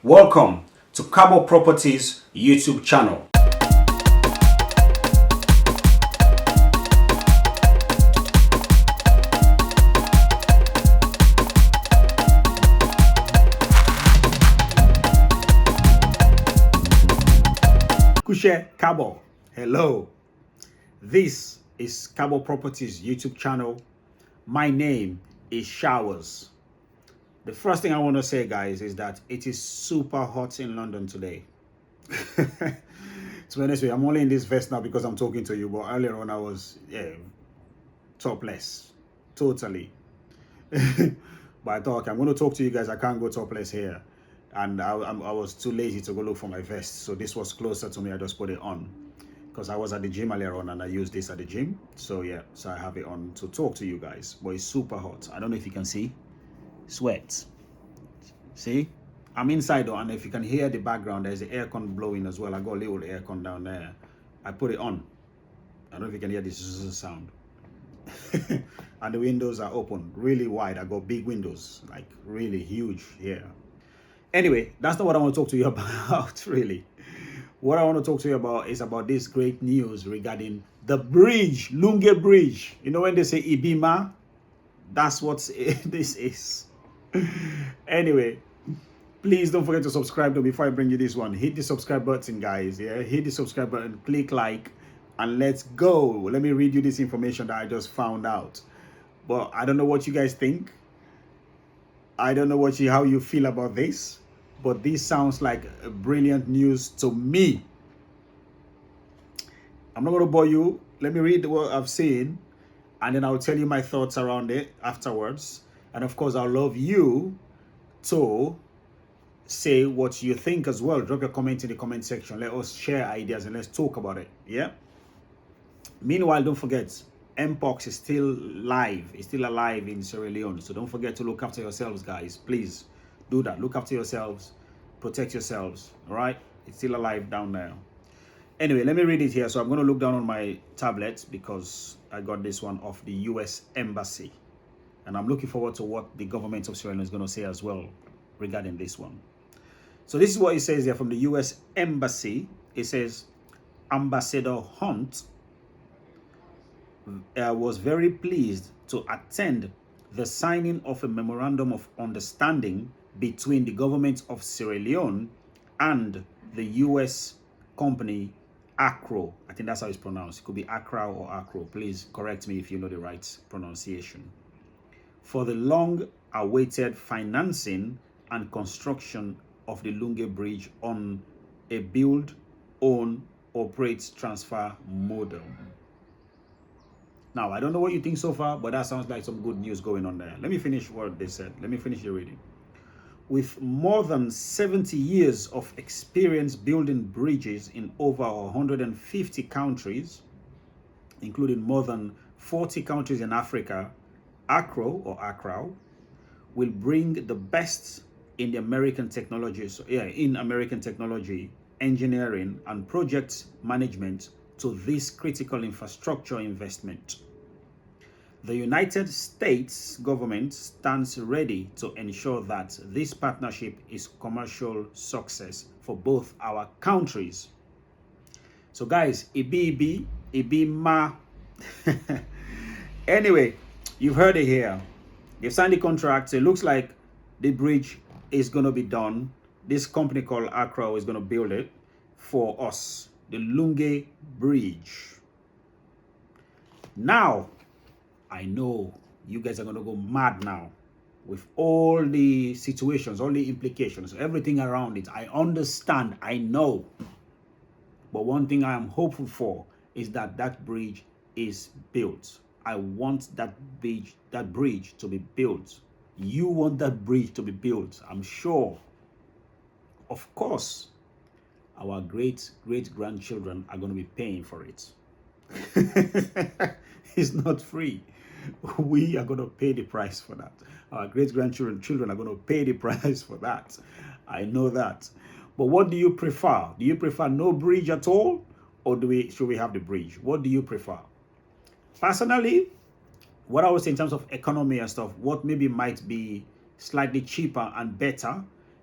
Welcome to Cabo Properties YouTube channel. Kushe Cabo, hello. This is Cabo Properties YouTube channel. My name is Showers. The first thing I want to say, guys, is that it is super hot in London today. To be honest with you, I'm only in this vest now because I'm talking to you, but earlier on I was topless, totally. But I thought, okay, I'm going to talk to you guys. I can't go topless here, and I was too lazy to go look for my vest, so this was closer to me. I just put it on because I was at the gym earlier on and I used this at the gym. So yeah, so I have it on to talk to you guys. But it's super hot. I don't know if you can see. Sweat. See, I'm inside though, and if you can hear the background, there's the aircon blowing as well. I got a little aircon down there. I put it on. I don't know if you can hear this sound. And the windows are open really wide. I got big windows, like really huge here. Anyway, that's not what I want to talk to you about really. What I want to talk to you about is about this great news regarding the bridge, Lungi Bridge. You know when they say Ibima, that's what this is. Anyway, please don't forget to subscribe though before I bring you this one. Hit the subscribe button, guys. Yeah, hit the subscribe button, click like, and let's go. Let me read you this information that I just found out. But I don't know what you guys think. I don't know how you feel about this, but this sounds like a brilliant news to me. I'm not going to bore you. Let me read what I've seen, and then I'll tell you my thoughts around it afterwards. And of course, I'll love you to say what you think as well. Drop your comment in the comment section. Let us share ideas and let's talk about it. Yeah. Meanwhile, don't forget, Mpox is still live. It's still alive in Sierra Leone. So don't forget to look after yourselves, guys. Please do that. Look after yourselves. Protect yourselves. All right. It's still alive down there. Anyway, let me read it here. So I'm going to look down on my tablet because I got this one off the US Embassy. And I'm looking forward to what the government of Sierra Leone is going to say as well regarding this one. So this is what it says here from the US Embassy. It says, Ambassador Hunt was very pleased to attend the signing of a memorandum of understanding between the government of Sierra Leone and the US company Acro. I think that's how it's pronounced. It could be Accra or Acro. Please correct me if you know the right pronunciation. For the long-awaited financing and construction of the Lungi Bridge on a build, own, operate, transfer model. Now, I don't know what you think so far, but that sounds like some good news going on there. Let me finish what they said. Let me finish the reading. With more than 70 years of experience building bridges in over 150 countries, including more than 40 countries in Africa, Acro or Accra will bring the best in the American technologies, in American technology, engineering, and project management to this critical infrastructure investment. The United States government stands ready to ensure that this partnership is commercial success for both our countries. So guys, Ibi ma. Anyway, you've heard it here. They've signed the contract. So it looks like the bridge is going to be done. This company called Accra is going to build it for us. The Lungi Bridge. Now, I know you guys are going to go mad now with all the situations, all the implications, everything around it. I understand. I know. But one thing I am hopeful for is that that bridge is built. I want that bridge to be built. You want that bridge to be built, I'm sure. Of course, our great-grandchildren are going to be paying for it. It's not free. We are going to pay the price for that. Our great-grandchildren are going to pay the price for that. I know that. But what do you prefer? Do you prefer no bridge at all? Or should we have the bridge? What do you prefer? Personally, what I would say in terms of economy and stuff, what maybe might be slightly cheaper and better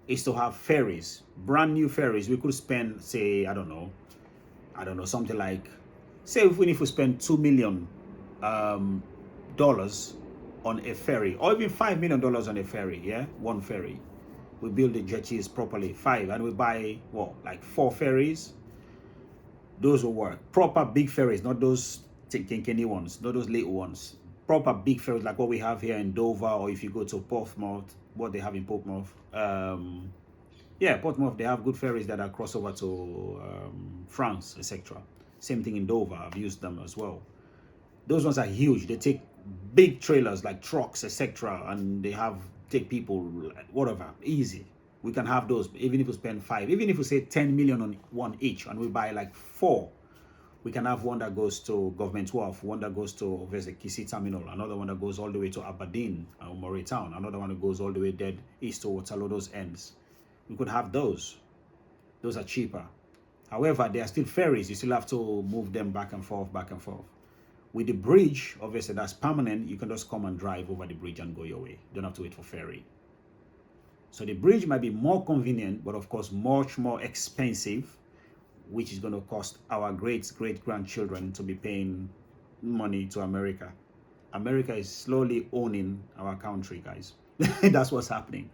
is to have ferries, brand new ferries. We could spend, say, I don't know, something like, say, even if we spend $2 million dollars on a ferry, or even $5 million on a ferry, yeah, one ferry. We build the jetties properly, 5, and we buy what, like 4 ferries. Those will work. Proper big ferries, not those tinky ones, not those little ones. Proper big ferries like what we have here in Dover, or if you go to Portsmouth, what they have in Portsmouth. Yeah, Portsmouth, they have good ferries that are crossover to France, etc. Same thing in Dover, I've used them as well. Those ones are huge. They take big trailers like trucks, etc. And they take people, whatever, easy. We can have those, even if we spend 5, even if we say 10 million on one each, and we buy like 4, we can have one that goes to Government Wharf, one that goes to Kisi Terminal, another one that goes all the way to Aberdeen or Freetown, another one that goes all the way dead east to Waterloo, those ends. We could have those. Those are cheaper. However, they are still ferries. You still have to move them back and forth, back and forth. With the bridge, obviously that's permanent. You can just come and drive over the bridge and go your way. You don't have to wait for ferry. So the bridge might be more convenient, but of course much more expensive, which is going to cost our great-grandchildren to be paying money to America. America is slowly owning our country, guys. That's what's happening.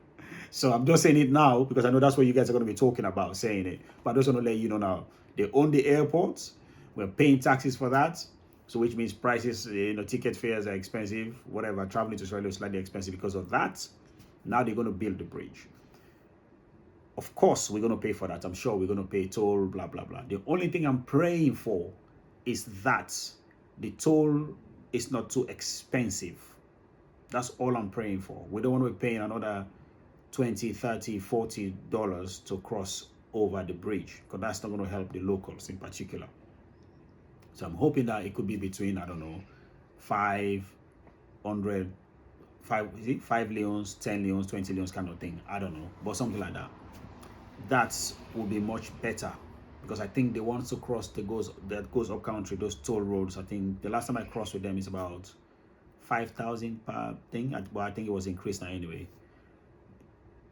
So I'm just saying it now because I know that's what you guys are going to be talking about, saying it. But I just want to let you know now. They own the airports. We're paying taxes for that. So which means prices, ticket fares are expensive. Whatever, traveling to Australia is slightly expensive because of that. Now they're going to build the bridge. Of course, we're going to pay for that. I'm sure we're going to pay toll, blah, blah, blah. The only thing I'm praying for is that the toll is not too expensive. That's all I'm praying for. We don't want to be paying another $20, $30, $40 to cross over the bridge, because that's not going to help the locals in particular. So I'm hoping that it could be between, I don't know, 5 leons, 10 leons, 20 leons kind of thing. I don't know, but something like that. That will be much better, because I think the ones to cross that goes up country, those toll roads, I think the last time I crossed with them is about 5,000 per thing, but I think it was increased now anyway.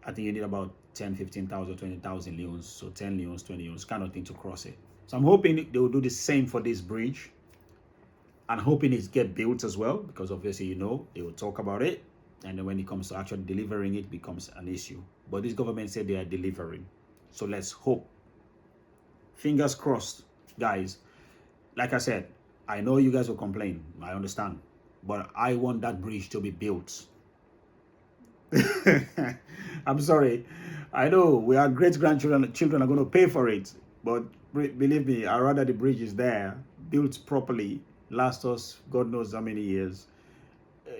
I think you need about 10, 15,000, 20,000 leons, so 10 leons, 20 leons kind of thing to cross it. So I'm hoping they will do the same for this bridge, and hoping it get built as well, because obviously, they will talk about it, and then when it comes to actually delivering, it becomes an issue. But this government said they are delivering, so let's hope. Fingers crossed, guys. Like I said, I know you guys will complain, I understand, but I want that bridge to be built. I'm sorry, I know we are great-grandchildren are going to pay for it, but believe me, I'd rather the bridge is there, built properly, last us God knows how many years,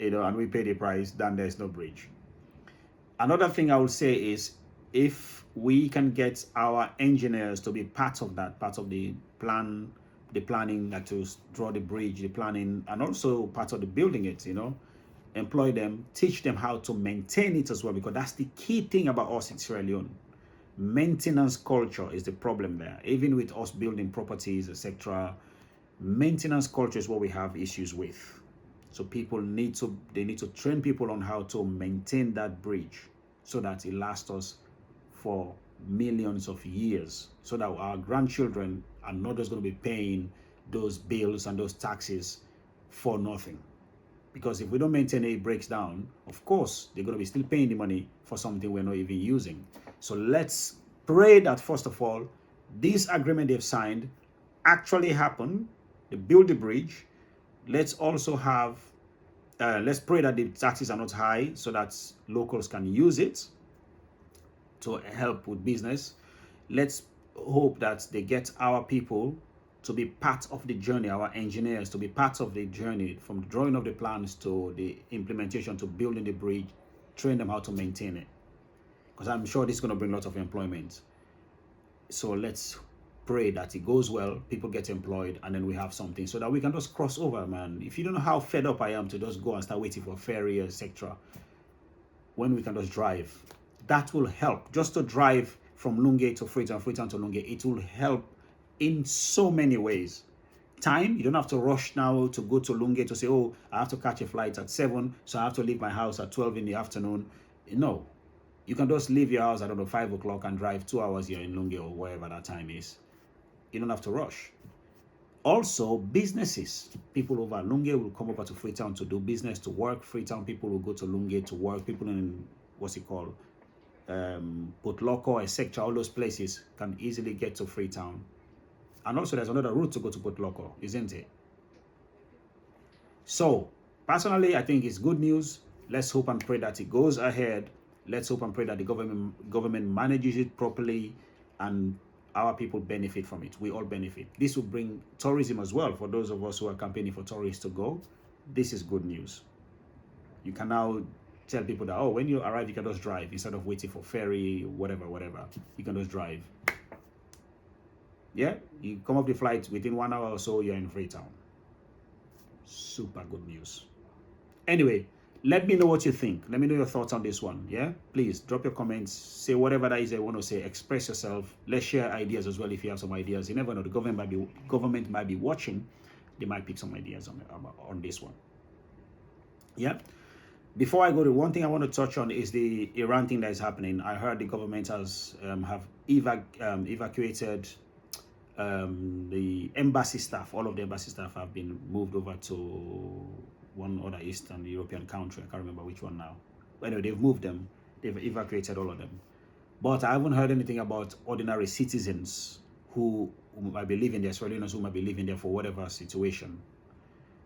and we pay the price, than there's no bridge. Another thing I would say is, if we can get our engineers to be part of that, part of the planning, like to draw the bridge, the planning, and also part of the building it, employ them, teach them how to maintain it as well, because that's the key thing about us in Sierra Leone. Maintenance culture is the problem there. Even with us building properties, etc., maintenance culture is what we have issues with. So people need to train people on how to maintain that bridge, so that it lasts us for millions of years, so that our grandchildren are not just going to be paying those bills and those taxes for nothing. Because if we don't maintain it, it breaks down, of course, they're going to be still paying the money for something we're not even using. So let's pray that, first of all, this agreement they've signed actually happen. They build the bridge. Let's also have, let's pray that the taxes are not high, so that locals can use it to help with business. Let's hope that they get our people to be part of the journey, our engineers to be part of the journey, from drawing of the plans to the implementation to building the bridge, train them how to maintain it. Because I'm sure this is going to bring lots of employment. So let's pray that it goes well, people get employed, and then we have something so that we can just cross over, man. If you don't know how fed up I am to just go and start waiting for ferry, etc., when we can just drive, that will help. Just to drive from Lungi to Freetown, Freetown to Lungi, it will help in so many ways. Time, you don't have to rush now to go to Lungi to say, oh, I have to catch a flight at 7, so I have to leave my house at 12 in the afternoon. No, You can just leave your house, I don't know, 5 o'clock and drive 2 hours here in Lungi or wherever that time is. You don't have to rush. Also, businesses, people over Lungi will come over to Freetown to do business, to work. Freetown people will go to Lungi to work. People in, what's it called, Putloko, etc., all those places can easily get to Freetown. And also there's another route to go to Putloko, isn't it? So, personally, I think it's good news. Let's hope and pray that it goes ahead. Let's hope and pray that the government manages it properly and our people benefit from it. We all benefit. This will bring tourism as well for those of us who are campaigning for tourists to go. This is good news. You can now tell people that, oh, when you arrive, you can just drive instead of waiting for ferry, whatever. You can just drive. Yeah, you come off the flight within 1 hour or so, you're in Freetown. Super good news. Anyway, let me know what you think. Let me know your thoughts on this one. Yeah, please drop your comments. Say whatever that is you want to say. Express yourself. Let's share ideas as well if you have some ideas. You never know. The government might be watching. They might pick some ideas on this one. Yeah. Before I go to one thing I want to touch on is the Iran thing that is happening. I heard the government has have evacuated the embassy staff. All of the embassy staff have been moved over to one other Eastern European country. I can't remember which one now. But anyway, they've moved them. They've evacuated all of them. But I haven't heard anything about ordinary citizens who might be living there, Israelis who might be living there for whatever situation.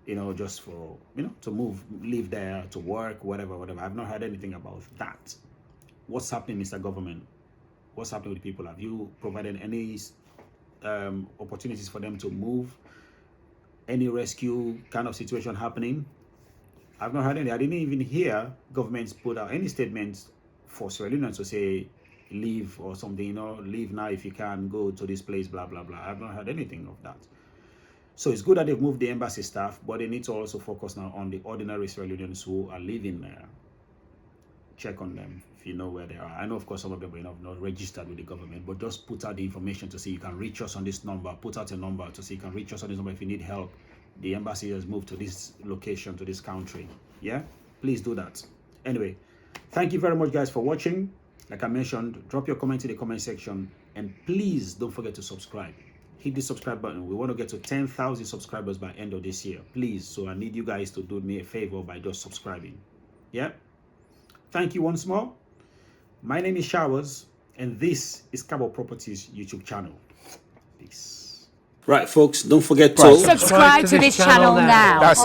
You know, just for, you know, to live there, to work, whatever. I've not heard anything about that. What's happening, Mr. Government? What's happening with people? Have you provided any opportunities for them to move? Any rescue kind of situation happening? I've not heard any. I didn't even hear governments put out any statements for Israelis to say leave or something, you know, leave now if you can, go to this place, blah, blah, blah. I've not heard anything of that. So it's good that they've moved the embassy staff, but they need to also focus now on the ordinary Israelis who are living there. Check on them if you know where they are. I know, of course, some of them are not registered with the government, but just put out the information to see you can reach us on this number. Put out a number to see you can reach us on this number if you need help. The embassy has moved to this location, to this country. Yeah, please do that. Anyway, thank you very much, guys, for watching. Like I mentioned, drop your comment in the comment section, and please don't forget to subscribe. Hit the subscribe button. We want to get to 10,000 subscribers by end of this year, please. So I need you guys to do me a favor by just subscribing. Yeah. Thank you once more. My name is Showers, and this is Cabo Properties YouTube channel. Peace. Right, folks, don't forget to subscribe to this channel now.